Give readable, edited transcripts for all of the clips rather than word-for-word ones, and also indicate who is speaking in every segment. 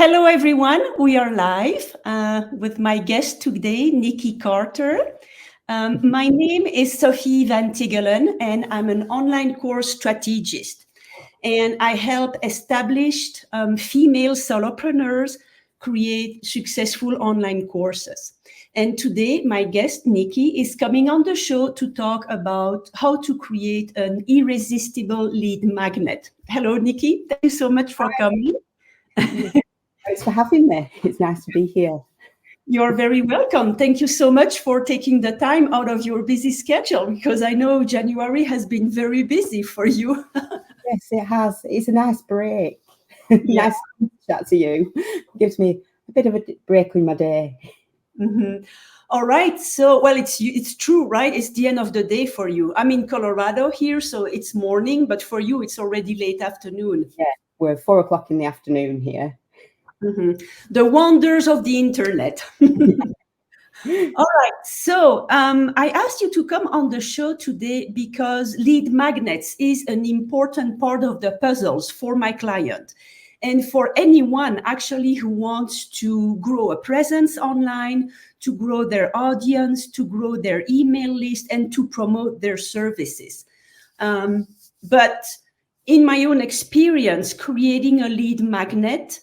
Speaker 1: Hello, everyone. We are live with my guest today, Nikki Carter. My name is Sophie Van Tigelen, and I'm an online course strategist. And I help established female solopreneurs create successful online courses. And today, my guest, Nikki, is coming on the show to talk about how to create an irresistible lead magnet. Hello, Nikki. Thank you so much for coming.
Speaker 2: Thanks for having me. It's nice to be here.
Speaker 1: You're very welcome. Thank you so much for taking the time out of your busy schedule, because I know January has been very busy for you.
Speaker 2: Yes, it has. It's a nice break.
Speaker 1: Yeah.
Speaker 2: Nice to chat to you. Gives me a bit of a break in my day.
Speaker 1: Mm-hmm. All right. So, well, it's true, right? It's the end of the day for you. I'm in Colorado here, so it's morning, but for you, it's already late afternoon.
Speaker 2: Yeah, we're 4 o'clock in the afternoon here.
Speaker 1: Mm-hmm. The wonders of the internet. All right. So I asked you to come on the show today because lead magnets is an important part of the puzzles for my client. And for anyone actually who wants to grow a presence online, to grow their audience, to grow their email list, and to promote their services. But in my own experience, creating a lead magnet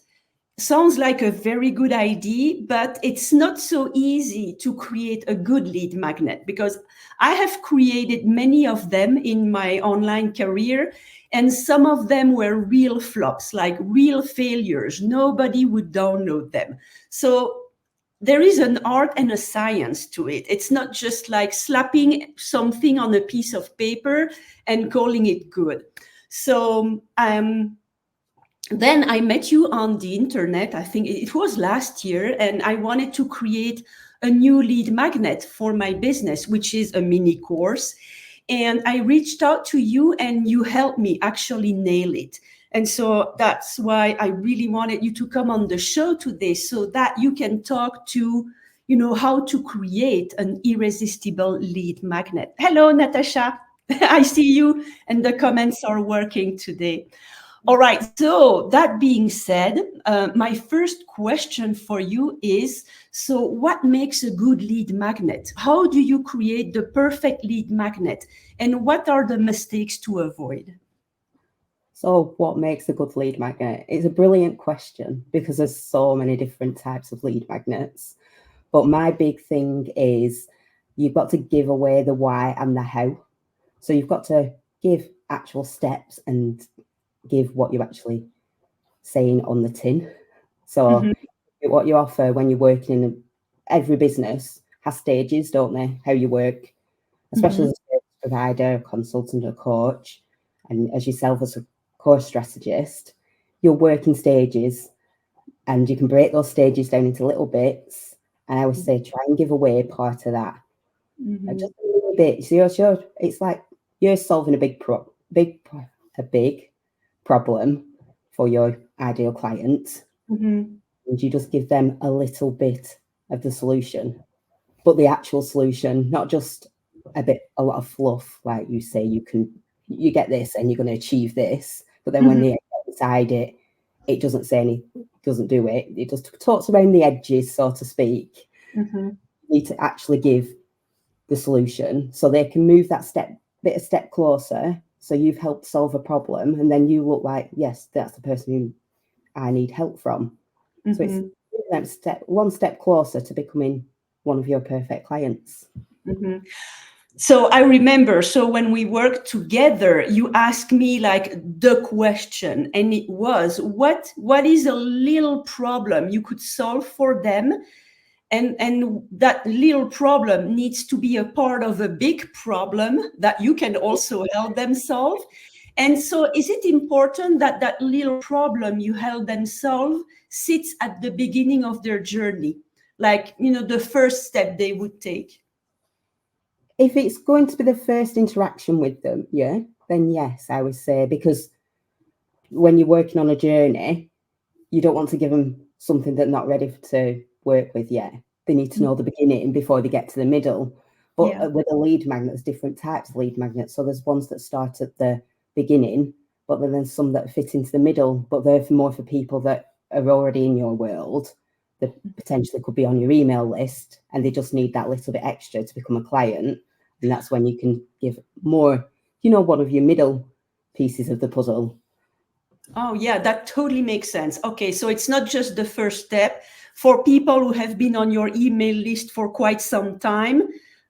Speaker 1: sounds like a very good idea, but it's not so easy to create a good lead magnet, because I have created many of them in my online career, and some of them were real flops, like real failures. Nobody would download them. So there is an art and a science to it. It's not just like slapping something on a piece of paper and calling it good. So then I met you on the internet. I think it was last year, and I wanted to create a new lead magnet for my business, which is a mini course. And I reached out to you, and you helped me actually nail it. And so that's why I really wanted you to come on the show today, so that you can talk to, how to create an irresistible lead magnet. Hello, Natasha. I see you, and the comments are working today. All right. So that being said, my first question for you is, so what makes a good lead magnet? How do you create the perfect lead magnet? And what are the mistakes to avoid?
Speaker 2: So what makes a good lead magnet? It's a brilliant question because there's so many different types of lead magnets. But my big thing is you've got to give away the why and the how. So you've got to give actual steps and give what you're actually saying on the tin. So what you offer when you're working in every business has stages, don't they? How you work, especially as a service provider, a consultant, a coach, and as yourself as a course strategist, you'll work in stages, and you can break those stages down into little bits. And I would say try and give away part of that. Just a little bit. So it's like you're solving a big problem for your ideal client, and you just give them a little bit of the solution, but the actual solution, not just a lot of fluff, like you say you get this and you're going to achieve this, but then when they get inside it, it doesn't do it. It just talks around the edges, so to speak. You need to actually give the solution so they can move that a step closer. So you've helped solve a problem, and then you look like, yes, that's the person who I need help from. So it's one step closer to becoming one of your perfect clients.
Speaker 1: So I remember, when we worked together, you asked me like the question, and it was, what is a little problem you could solve for them? And that little problem needs to be a part of a big problem that you can also help them solve. And so is it important that that little problem you help them solve sits at the beginning of their journey? Like, the first step they would take?
Speaker 2: If it's going to be the first interaction with them, then yes, I would say, because when you're working on a journey, you don't want to give them something they're not ready to work with yet. They need to know the beginning before they get to the middle. But with a lead magnet, there's different types of lead magnets. So there's ones that start at the beginning, but then there's some that fit into the middle, but they're more for people that are already in your world, that potentially could be on your email list, and they just need that little bit extra to become a client. And that's when you can give more, one of your middle pieces of the puzzle.
Speaker 1: Oh, yeah, that totally makes sense. Okay, so it's not just the first step for people who have been on your email list for quite some time.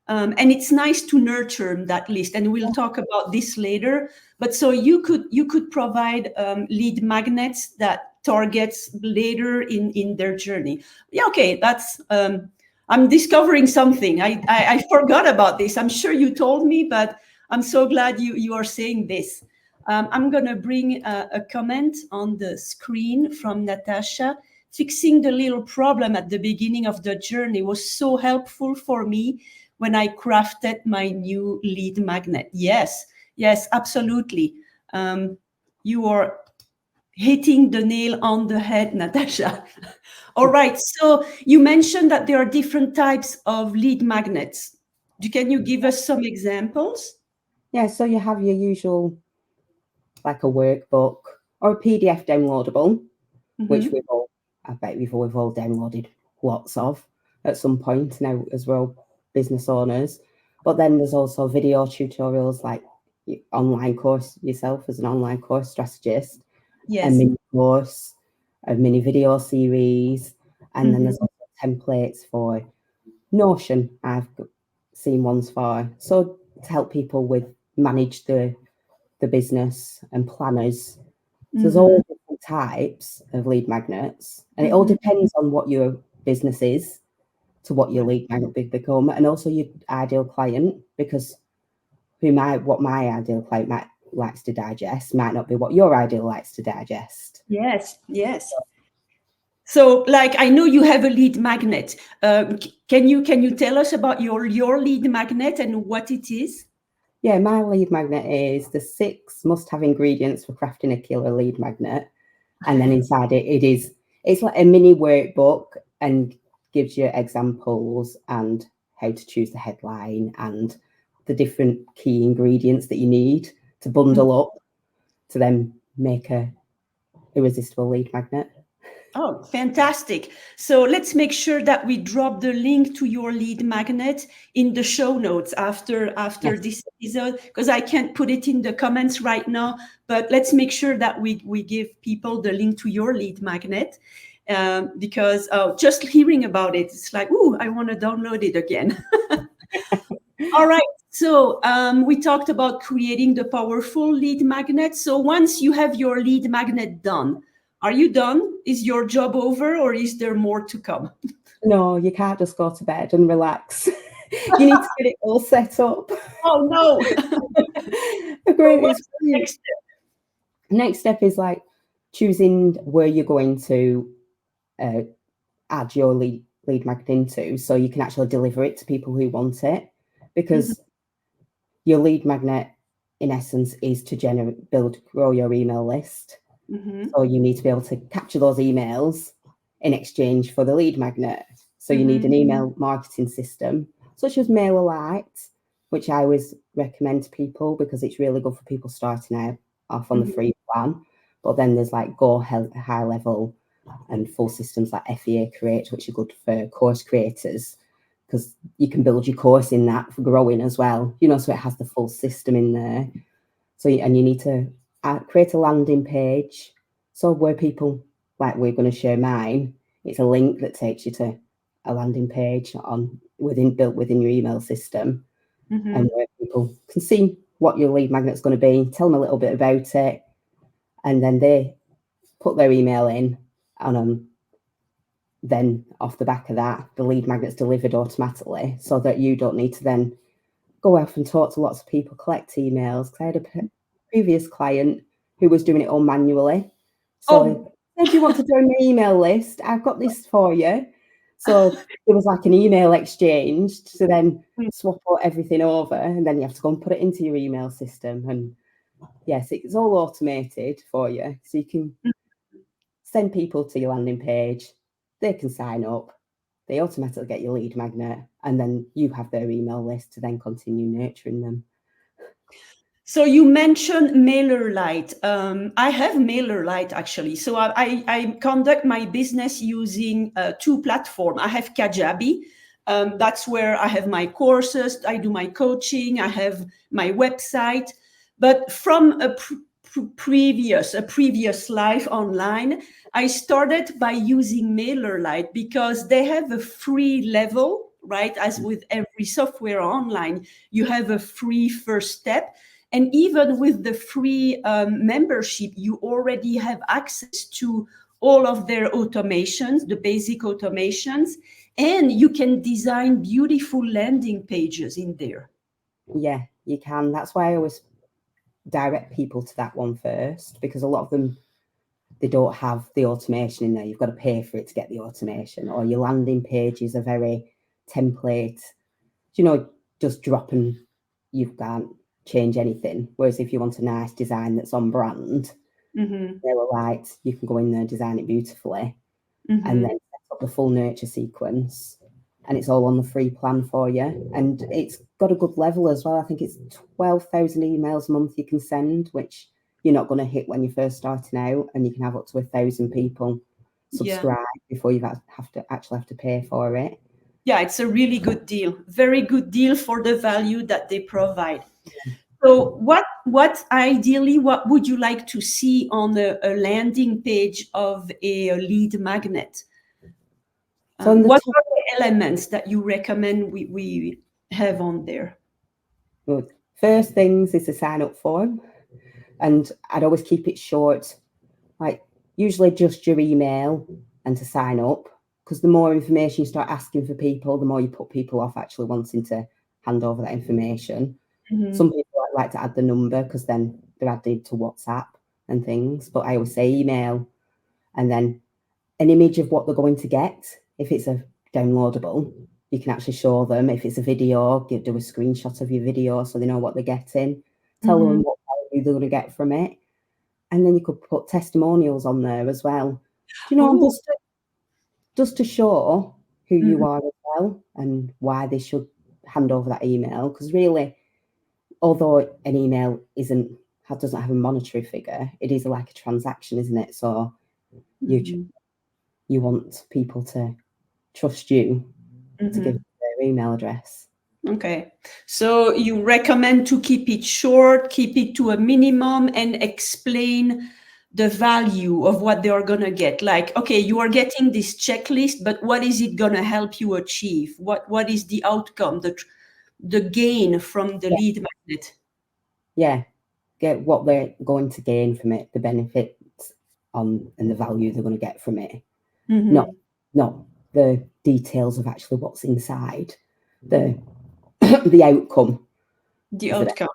Speaker 1: And it's nice to nurture that list, and we'll talk about this later. But so you could provide lead magnets that targets later in their journey. Yeah, okay, that's I'm discovering something. I forgot about this. I'm sure you told me, but I'm so glad you are saying this. I'm going to bring a comment on the screen from Natasha. Fixing the little problem at the beginning of the journey was so helpful for me when I crafted my new lead magnet. Yes, absolutely. You are hitting the nail on the head, Natasha. All right. So you mentioned that there are different types of lead magnets. Can you give us some examples?
Speaker 2: Yeah, so you have your usual, like a workbook or a PDF downloadable, which I bet we've all downloaded lots of at some point now as well, business owners. But then there's also video tutorials, like online course yourself as an online course strategist, a mini course, a mini video series, and then there's also templates for Notion. I've seen ones for, so to help people with manage the business and planners. So there's all different types of lead magnets, and it all depends on what your business is to what your lead magnet become, and also your ideal client, because what my ideal client likes to digest might not be what your ideal likes to digest.
Speaker 1: Yes. So, like, I know you have a lead magnet. Can you tell us about your lead magnet and what it is?
Speaker 2: Yeah, my lead magnet is the 6 must-have ingredients for crafting a killer lead magnet, and then inside it's like a mini workbook and gives you examples and how to choose the headline and the different key ingredients that you need to bundle up to then make a irresistible lead magnet.
Speaker 1: Oh, fantastic. So let's make sure that we drop the link to your lead magnet in the show notes after this episode, because I can't put it in the comments right now, but let's make sure that we give people the link to your lead magnet, because just hearing about it, it's like, ooh, I want to download it again. All right. So we talked about creating the powerful lead magnet. So once you have your lead magnet done, are you done? Is your job over, or is there more to come?
Speaker 2: No, you can't just go to bed and relax. You need to get it all set up.
Speaker 1: Oh, no.
Speaker 2: What's the next step? Next step is like choosing where you're going to add your lead magnet into, so you can actually deliver it to people who want it, because your lead magnet in essence is to grow your email list. So you need to be able to capture those emails in exchange for the lead magnet. So you need an email marketing system such as MailerLite, which I always recommend to people because it's really good for people starting out off on the free plan. But then there's like Go High Level and full systems like FEA Create, which are good for course creators, because you can build your course in that for growing as well, so it has the full system in there. So, and you need to create a landing page. So where people, like we're going to share mine, it's a link that takes you to a landing page built within your email system, and where people can see what your lead magnet's going to be, tell them a little bit about it, and then they put their email in, and then off the back of that, the lead magnet's delivered automatically, so that you don't need to then go off and talk to lots of people, collect emails. Because I had a previous client who was doing it all manually. So if you want to join my email list, I've got this for you. So it was like an email exchange to then swap everything over, and then you have to go and put it into your email system. And yes, it's all automated for you. So you can send people to your landing page, they can sign up, they automatically get your lead magnet, and then you have their email list to then continue nurturing them.
Speaker 1: So you mentioned MailerLite. I have MailerLite actually. So I conduct my business using two platforms. I have Kajabi. That's where I have my courses. I do my coaching. I have my website. But from a previous life online, I started by using MailerLite because they have a free level, right? As with every software online, you have a free first step. And even with the free membership, you already have access to all of their automations, the basic automations, and you can design beautiful landing pages in there.
Speaker 2: Yeah, you can. That's why I always direct people to that one first, because a lot of them, they don't have the automation in there. You've got to pay for it to get the automation, or your landing pages are very template, just drop and you can't change anything. Whereas if you want a nice design that's on brand, they're right, you can go in there, design it beautifully, and then set up the full nurture sequence, and it's all on the free plan for you. And it's got a good level as well. I think it's 12,000 emails a month you can send, which you're not going to hit when you're first starting out, and you can have up to 1,000 people subscribe before you have to pay for it.
Speaker 1: Yeah, it's a really good deal. Very good deal for the value that they provide. So what ideally, what would you like to see on a landing page of a lead magnet?
Speaker 2: So
Speaker 1: What are the elements that you recommend we have on there?
Speaker 2: Good. First things is a sign up form, and I'd always keep it short, like usually just your email and to sign up, because the more information you start asking for people, the more you put people off actually wanting to hand over that information. Some people like to add the number because then they're added to WhatsApp and things, but I always say email and then an image of what they're going to get. If it's a downloadable, you can actually show them. If it's a video, do a screenshot of your video so they know what they're getting. Tell them what value they're going to get from it. And then you could put testimonials on there as well. Just to show who you are as well and why they should hand over that email. Because really, although an email doesn't have a monetary figure, it is like a transaction, isn't it? So you want people to trust you to give their email address.
Speaker 1: Okay. So you recommend to keep it short, keep it to a minimum, and explain the value of what they are going to get. Like, okay, you are getting this checklist, but what is it going to help you achieve? What is the outcome, the gain from the lead magnet?
Speaker 2: Yeah. Get what they're going to gain from it, the benefits and the value they're going to get from it. Not the details of actually what's inside, the outcome.
Speaker 1: The outcome.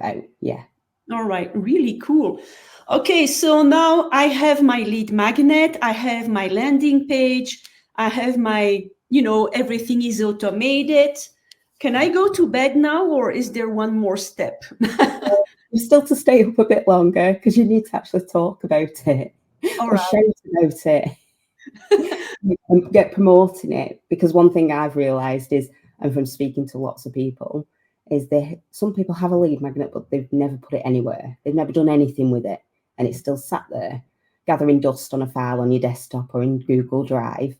Speaker 2: Out. Yeah.
Speaker 1: All right. Really cool. Okay. So now I have my lead magnet. I have my landing page. I have my, everything is automated. Can I go to bed now, or is there one more step?
Speaker 2: You're still to stay up a bit longer because you need to actually talk about it or shout about it and get promoting it. Because one thing I've realised is, and from speaking to lots of people, is some people have a lead magnet, but they've never put it anywhere. They've never done anything with it, and it's still sat there, gathering dust on a file on your desktop or in Google Drive.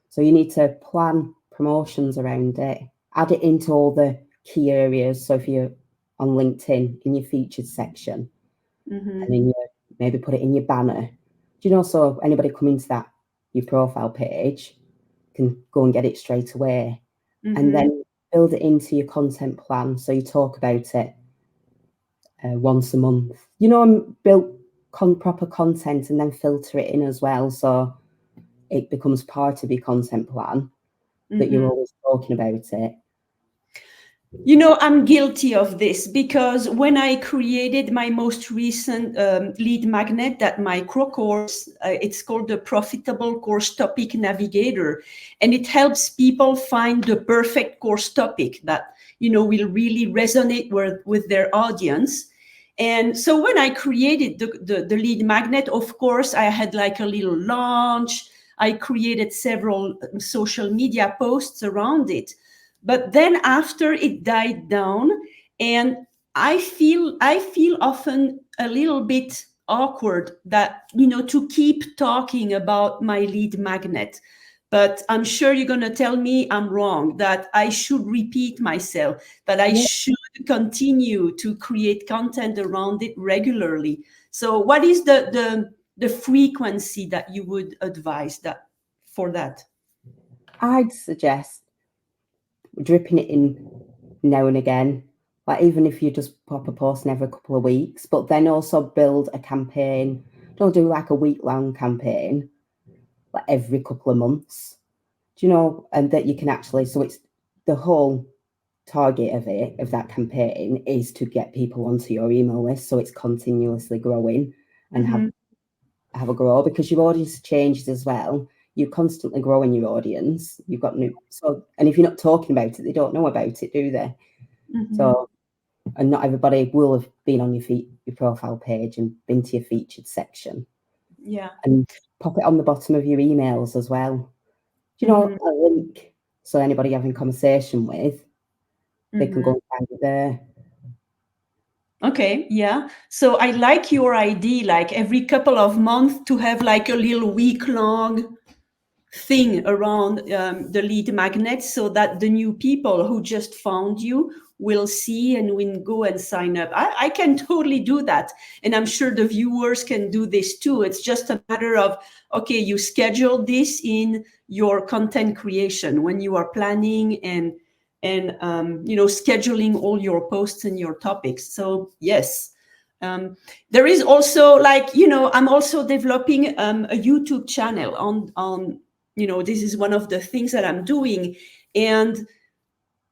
Speaker 2: So you need to plan promotions around it, add it into all the key areas. So if you're on LinkedIn, in your featured section, and then maybe put it in your banner. So anybody coming to that, your profile page, can go and get it straight away. And then build it into your content plan. So you talk about it once a month. And build proper content and then filter it in as well. So it becomes part of your content plan that you're always talking about it.
Speaker 1: I'm guilty of this because when I created my most recent lead magnet, that micro course, it's called the Profitable Course Topic Navigator, and it helps people find the perfect course topic that, will really resonate with their audience. And so when I created the lead magnet, of course, I had like a little launch. I created several social media posts around it. But then after it died down, and I feel often a little bit awkward that, to keep talking about my lead magnet. But I'm sure you're going to tell me I'm wrong, that I should repeat myself, that I
Speaker 2: Yeah.
Speaker 1: should continue to create content around it regularly. So what is the frequency that you would advise that for that?
Speaker 2: I'd suggest dripping it in now and again. Like even if you just pop a post in every couple of weeks, but then also build a campaign. Don't do like a week-long campaign, like every couple of months. Do you know? And that you can actually, so it's the whole target of that campaign is to get people onto your email list, so it's continuously growing and have a grow, because your audience changes as well. You're constantly growing your audience. You've got new, so, and if you're not talking about it, they don't know about it, do they? So, and not everybody will have been on your profile page and been to your featured section.
Speaker 1: Yeah.
Speaker 2: And pop it on the bottom of your emails as well. Do you know, a link, so anybody you're having conversation with, they can go and find it there.
Speaker 1: Okay, yeah. So I like your idea, like every couple of months to have like a little week-long thing around the lead magnet, so that the new people who just found you will see and will go and sign up. I can totally do that. And I'm sure the viewers can do this too. It's just a matter of, okay, you schedule this in your content creation when you are planning and scheduling all your posts and your topics. So yes. There is also, like, I'm also developing a YouTube channel on this is one of the things that I'm doing. And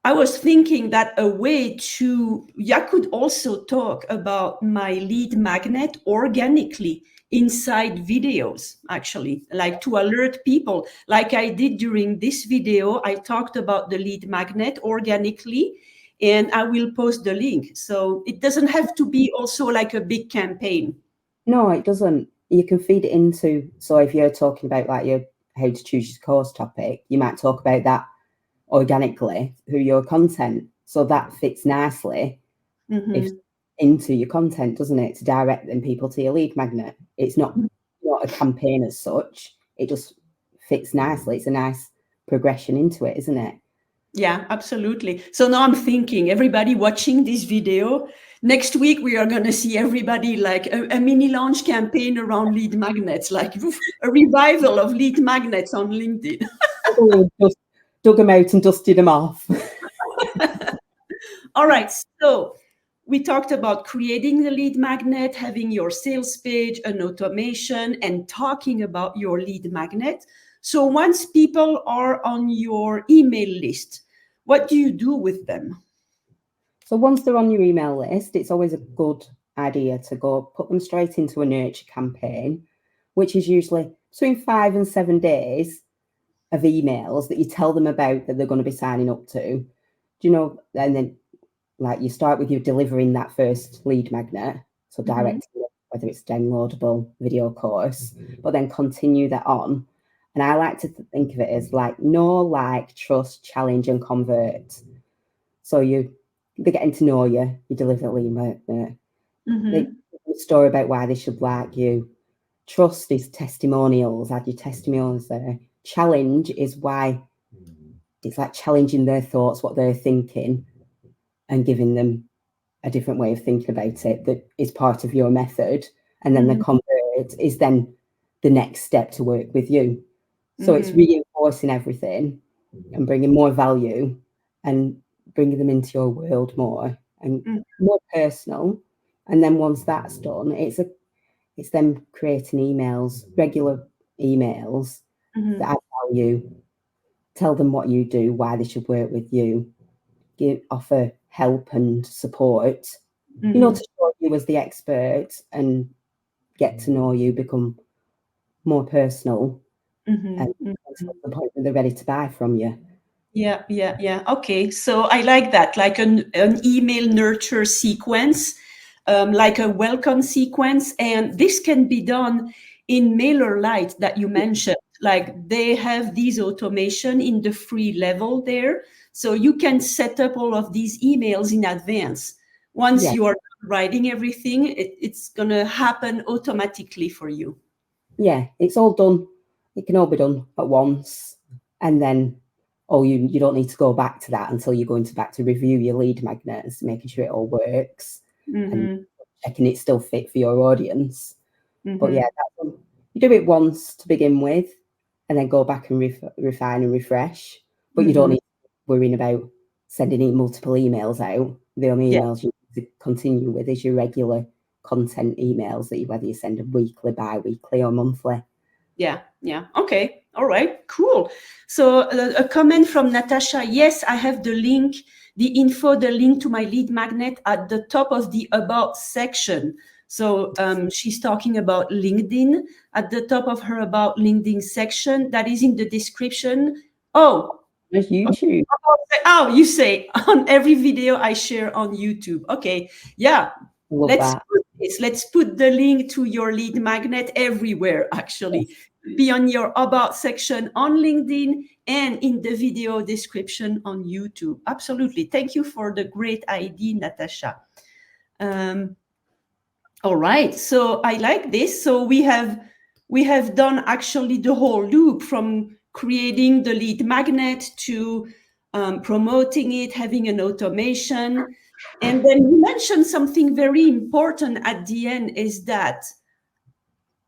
Speaker 1: I was thinking that I could also talk about my lead magnet organically inside videos, actually, like to alert people, like I did during this video. I talked about the lead magnet organically, and I will post the link. So it doesn't have to be also like a big campaign.
Speaker 2: No, it doesn't. You can feed it into, so if you're talking about like your how to choose your course topic, you might talk about that organically through your content. So that fits nicely if into your content, doesn't it? To direct them people to your lead magnet. It's not a campaign as such. It just fits nicely. It's a nice progression into it, isn't it?
Speaker 1: Yeah, absolutely. So now I'm thinking, everybody watching this video, next week we are going to see everybody like a mini launch campaign around lead magnets, like a revival of lead magnets on LinkedIn.
Speaker 2: Just dug them out and dusted them off.
Speaker 1: All right. So we talked about creating the lead magnet, having your sales page, an automation, and talking about your lead magnet. So once people are on your email list, what do you do with them?
Speaker 2: So once they're on your email list, it's always a good idea to go put them straight into a nurture campaign, which is usually between 5 and 7 days of emails that you tell them about that they're going to be signing up to. Do you know? And then, like, you start with you delivering that first lead magnet, so direct, whether it's downloadable video course, but then continue that on. And I like to think of it as like know, like, trust, challenge, and convert. So they're getting to know you. You deliver the lead magnet. They tell a story about why they should like you. Trust is testimonials. Add your testimonials there. Challenge is why it's like challenging their thoughts, what they're thinking, and giving them a different way of thinking about it that is part of your method. And then the convert is then the next step to work with you. So it's reinforcing everything and bringing more value and bringing them into your world more and more personal. And then once that's done, it's them creating emails, regular emails that add value, tell them what you do, why they should work with you, offer help and support, to show you as the expert and get to know you, become more personal, and until the point that they're ready to buy from you.
Speaker 1: Yeah. Okay. So I like that, like an email nurture sequence, like a welcome sequence. And this can be done in MailerLite that you mentioned. Like they have these automation in the free level there. So you can set up all of these emails in advance Once you are writing everything, it's going to happen automatically for you.
Speaker 2: Yeah, it's all done. It can all be done at once. And then, you don't need to go back to that until you're going back to review your lead magnets, making sure it all works and checking it's still fit for your audience. But yeah, you do it once to begin with, and then go back and refine and refresh. But you don't need to worry about sending multiple emails out. The only emails you need to continue with is your regular content emails that whether you send them weekly, bi-weekly, or monthly.
Speaker 1: Yeah. Okay. All right. Cool. So a comment from Natasha. Yes, I have the link, the info, the link to my lead magnet at the top of the About section. So she's talking about LinkedIn at the top of her About LinkedIn section. That is in the description. Oh,
Speaker 2: there's YouTube.
Speaker 1: Oh, you say on every video I share on YouTube. Okay. Yeah. Let's put the link to your lead magnet everywhere, actually. Be on your About section on LinkedIn and in the video description on YouTube. Absolutely. Thank you for the great idea, Natasha. All right. So I like this. So we have done actually the whole loop from creating the lead magnet to promoting it, having an automation. And then you mentioned something very important at the end, is that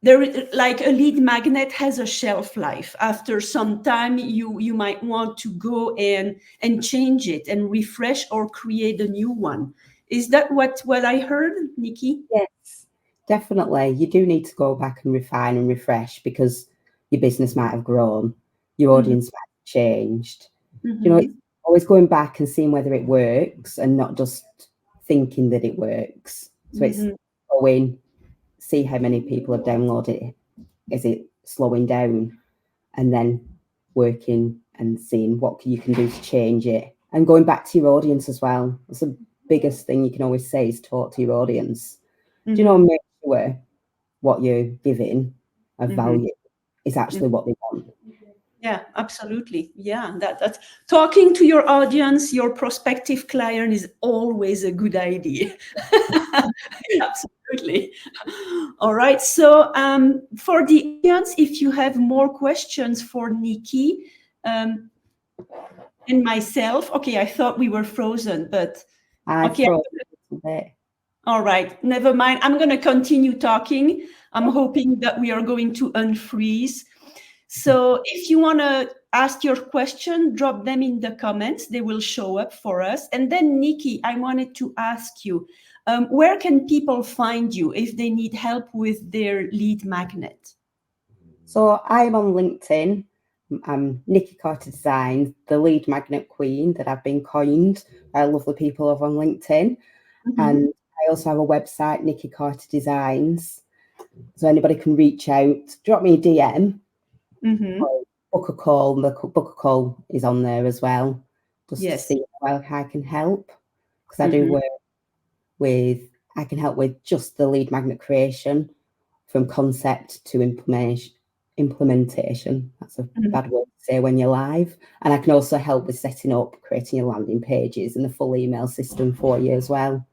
Speaker 1: like a lead magnet has a shelf life. After some time, you might want to go and change it and refresh or create a new one. Is that what I heard, Nikki?
Speaker 2: Yes, definitely. You do need to go back and refine and refresh because your business might have grown, your audience might have changed. It's always going back and seeing whether it works and not just thinking that it works. So it's going, see how many people have downloaded it. Is it slowing down? And then working and seeing what you can do to change it. And going back to your audience as well. That's the biggest thing you can always say is talk to your audience. Make sure what you're giving of value is actually what they want.
Speaker 1: Yeah, absolutely. Yeah, that's talking to your audience, your prospective client is always a good idea. Absolutely. All right. So for the audience, if you have more questions for Nikki and myself, okay, I thought we were frozen, but okay. All right, never mind. I'm going to continue talking. I'm hoping that we are going to unfreeze. So if you want to ask your question, drop them in the comments. They will show up for us. And then, Nikki, I wanted to ask you, where can people find you if they need help with their lead magnet?
Speaker 2: So I'm on LinkedIn. I'm Nikki Carter Designs, the lead magnet queen that I've been coined by lovely people over on LinkedIn. And I also have a website, Nikki Carter Designs. So anybody can reach out, drop me a DM, book a call. The book a call is on there as well, just to see how I can help. Because I do work I can help with just the lead magnet creation from concept to implementation. That's a bad word to say when you're live. And I can also help with setting up, creating your landing pages and the full email system for you as well.